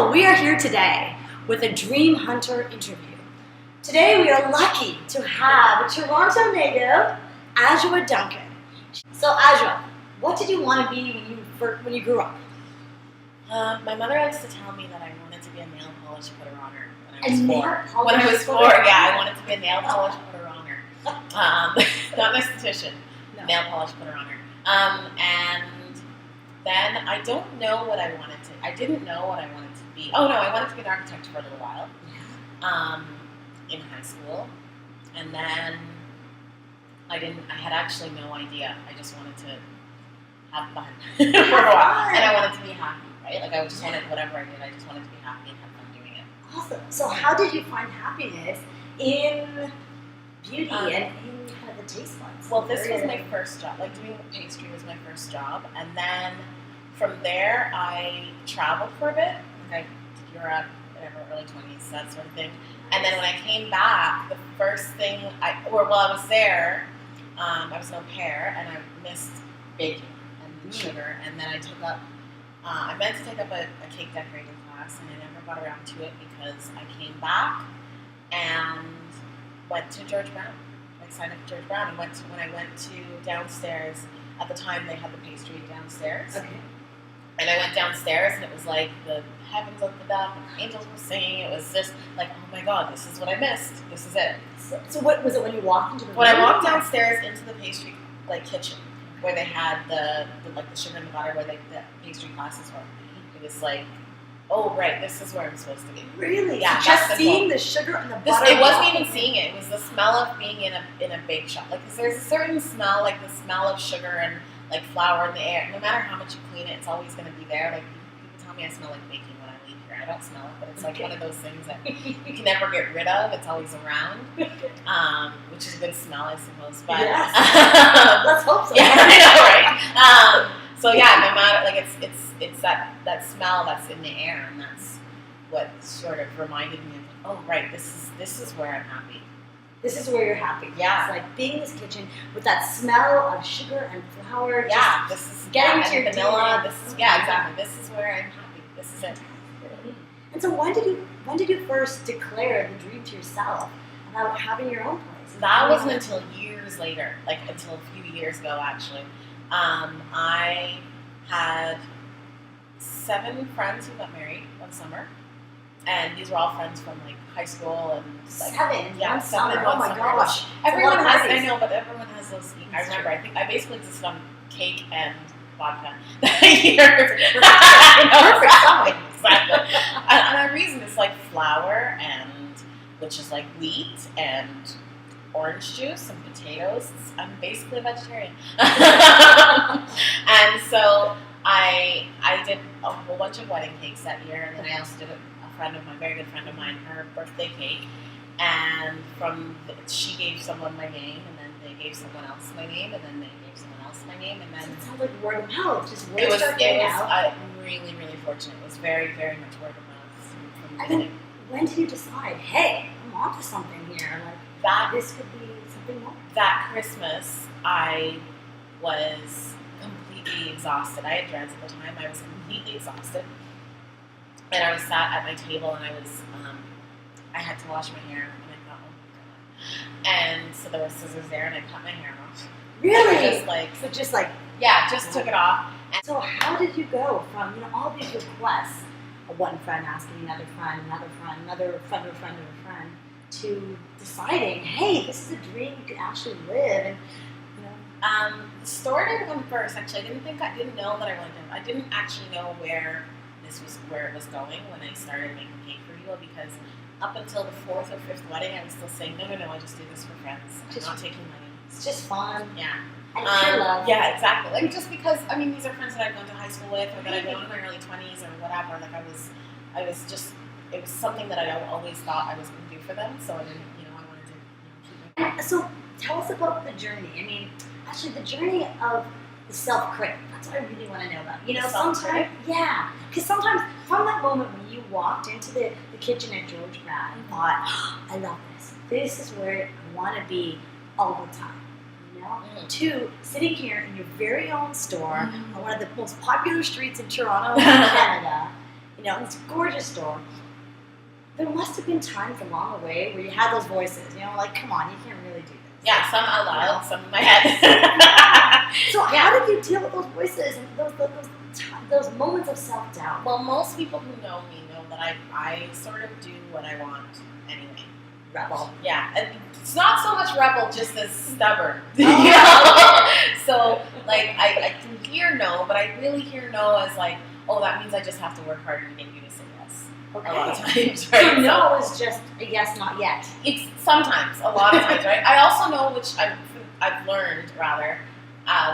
So we are here today with a Dream Hunter interview. Today we are lucky to have a Toronto native, Adjoa Duncan. So Adjoa, what did you want to be when you grew up? My mother likes to tell me that I wanted to be a nail polish putter-oner When I was four, I wanted to be a nail polish putter-oner. Not an esthetician, nail polish putter-oner. And then I don't know what I wanted to. I didn't know what I wanted to be. Oh no, I wanted to be an architect for a little while. In high school, and then I had actually no idea. I just wanted to have fun for a while, and I wanted to be happy, right? Like I just wanted whatever I did. I just wanted to be happy and have fun doing it. Awesome. So how did you find happiness in beauty and in kind of the taste buds? Well, this was my first job. Like doing pastry was my first job, and then from there I traveled for a bit. Like I did Europe, whatever, early 20s, that sort of thing. And then when I came back, the first thing I was there, I was an au pair, and I missed baking and sugar. And then I took up, I meant to take up a cake decorating class, and I never got around to it because I came back and went to George Brown. I signed up for George Brown and when I went to downstairs, at the time they had the pastry downstairs. Okay. And I went downstairs, and it was like the heavens opened up, and angels were singing. It was just like, oh my God, this is what I missed. This is it. So what was it when you walked into the room? When I walked downstairs into the pastry kitchen, where they had the sugar and the butter, where the pastry classes were, it was like, oh right, this is where I'm supposed to be. Really? Yeah. So just seeing the sugar and the butter. It wasn't even seeing it. It was the smell of being in a bake shop. Like, 'cause there's a certain smell, like the smell of sugar and like flour in the air. No matter how much you clean it, it's always going to be there. Like people tell me I smell like baking when I leave here. I don't smell it, but it's like one of those things that you can never get rid of. It's always around, which is a good smell, I suppose. But yes. Let's hope so. Yeah, I know, right? So yeah, no matter, like it's that smell that's in the air, and that's what sort of reminded me of, oh right, this is where I'm happy. This is where you're happy. Yeah. It's like being in this kitchen with that smell of sugar and flour. Yeah, this is getting to your vanilla. DNA. Exactly. This is where I'm happy. This is it. And so when did you first declare the dream to yourself about having your own place? That wasn't until years later, like until a few years ago actually. I had 7 friends who got married one summer. And these were all friends from like high school and like 7. Yeah, 7 in Oh one my summer. gosh! Everyone has. I know, but everyone has those. I remember. I think I basically existed on cake and vodka that year. Perfect summer. Exactly. And the reason is like flour which is like wheat and orange juice and potatoes. I'm basically a vegetarian. And so I did a whole bunch of wedding cakes that year, and then I also did a very good friend of mine, her birthday cake, and she gave someone my name, and then they gave someone else my name, and then they gave someone else my name, and then So it sounds like word of mouth. Just it was out. really, really fortunate. It was very, very much word of mouth from the And then beginning. when did you decide, hey, I'm onto something here? Like this could be something more. That Christmas, I was completely exhausted. I had dreads at the time. I was completely exhausted. And I was sat at my table, and I had to wash my hair, and I thought, oh my God. And so there were scissors there, and I cut my hair off. Really? Just took it off. And So how did you go from all these requests, one friend asking another friend, another friend of a friend of a friend, to deciding, hey, this is a dream you can actually live, and the store didn't come first. Actually, I didn't know that I wanted to. I didn't actually know where it was going when I started making cake for people, because up until the 4th or 5th wedding, I was still saying, no, I just do this for friends. I'm not taking money. it's just fun. Yeah. And pure love. Yeah, exactly. Like, just because, these are friends that I've gone to high school with, or that I've known in my early 20s or whatever. Like, it was something that I always thought I was going to do for them, so I didn't, I wanted to keep it. So tell us about the journey. Actually, the journey of the self-critic. That's what I really want to know about. Self-critic? Because sometimes from that moment when you walked into the kitchen at George Brown and thought, I love this. This is where I want to be all the time. To sitting here in your very own store on one of the most popular streets in Toronto, Canada, it's a gorgeous store. There must have been times along the way where you had those voices, like, come on, you can't really do this. Yeah, some out loud, some in my head. So how did you deal with those voices and those moments of self-doubt? Well, most people who know me know that I sort of do what I want anyway. Rebel. Yeah, and it's not so much rebel, just as stubborn. So, like, I can hear no, but I really hear no as like, oh, that means I just have to work harder to get you to say yes. Okay. A lot of times, right? So no is just a yes, not yet. It's sometimes, a lot of times, right? I also know I've learned, rather,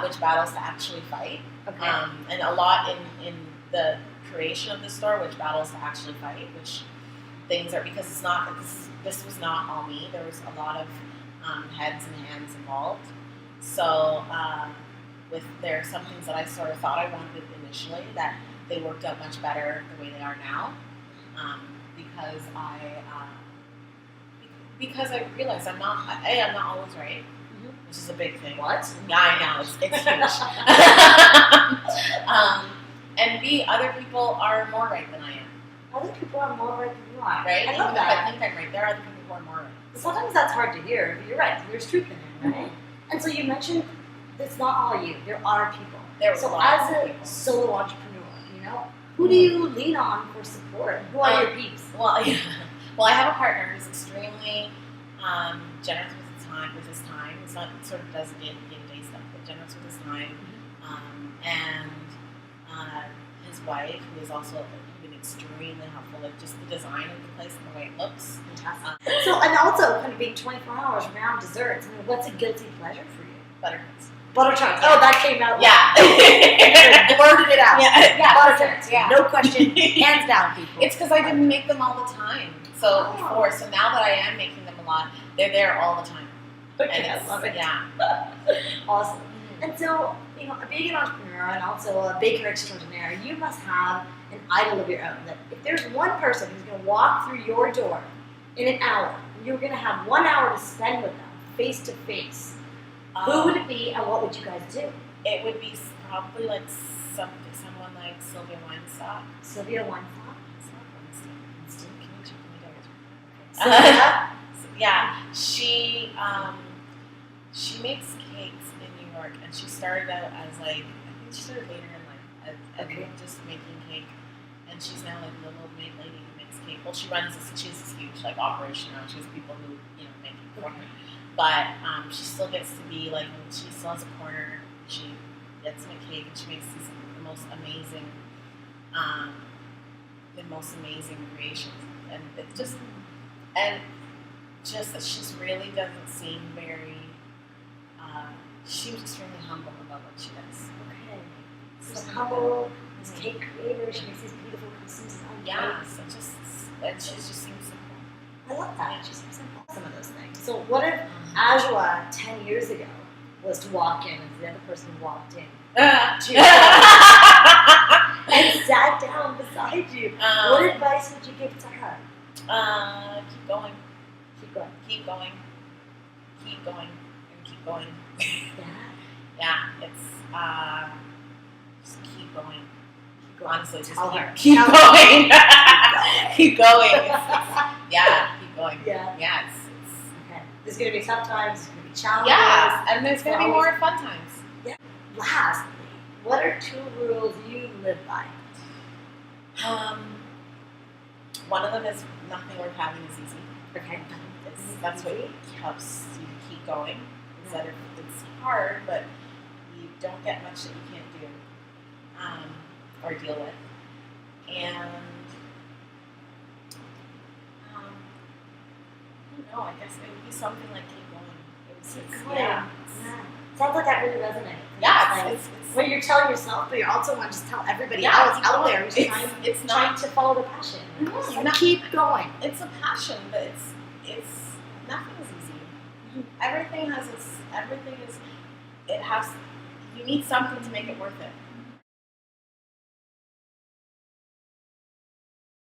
which battles to actually fight. Okay. And a lot in the creation of the store, which battles to actually fight, which things are, because it's not, this was not all me. There was a lot of heads and hands involved. So there are some things that I sort of thought I wanted initially that they worked out much better the way they are now, because I realized I'm not always right, which is a big thing. What? Yeah, I know, it's huge. And B, other people are more right than I am. Other people are more right than you are. Right? I Even love if that. I think I'm right, there are other people who are more right. Sometimes that's hard to hear, but you're right. There's truth in it, right? And so you mentioned it's not all you. There are people. There So lots as of a people. solo entrepreneur, who do you lean on for support? Who are your peeps? Well, yeah. Well, I have a partner who's extremely generous with his time. He's not sort of does day-to-day stuff, but generous with his time. And his wife, who is also been extremely helpful, like just the design of the place and the way it looks. Fantastic. And also kind of being 24 hours around desserts. I mean, what's a guilty pleasure for you? Butternuts. Butter tarts. Oh, that came out. Yeah. Blurted it out. Yeah. Butter tarts. Yeah. No question. Hands down, people. It's because I didn't make them all the time. So before, so now that I am making them a lot, they're there all the time. Okay, And I love it. Yeah. Awesome. And so, being an entrepreneur and also a baker extraordinaire, you must have an idol of your own. That if there's one person who's going to walk through your door in an hour, and you're going to have 1 hour to spend with them, face to face, who would it be and what would you guys do? It would be probably like someone like Sylvia Weinstock. Sylvia Weinstock? Can you check me down? Sylvia? Yeah, she makes cakes in New York, and she started out as like, I think she started later in life as just making cake, and she's now like a little old maid lady who makes cake. Well, she runs this, she's this huge like operation now. She has people who make it for her, but she still gets to be like, when she still has a corner, she gets to make cake, and she makes the most amazing creations, and it's just that she really doesn't seem very. She was extremely humble about what she does. Okay. So humble, this cake creator, she makes these beautiful customs on cakes. And she just seems simple. I love that. She seems simple. Some of those things. So what if Adjoa 10 years ago was to walk in and the other person walked in and sat down beside you? What advice would you give to her? Keep going. Keep going. Keep going. Keep going. And keep going. Yeah. Yeah, it's just keep going. Honestly, just Tell her. keep Tell going. her. Keep going. Yeah, keep going. Yeah. Yeah, it's Okay. There's going to be tough times. There's going to be challenges. yeah, and there's going to be more fun times. Yeah. Lastly, what are 2 rules you live by? One of them is nothing worth having is easy. Okay. That's what helps you keep going. Is that if it's hard, but you don't get much that you can't do or deal with. And I don't know. I guess it would be something like keep going. Yeah. Sounds like that really resonates. Yeah, Like, it's when you're telling yourself, but you also want to just tell everybody Yeah, else keep out going. there who's It's trying not. to follow their passion. Mhm. Just You're not- keep going. It's a passion, but it's nothing is easy. Everything has its. Everything is. It has. You need something to make it worth it.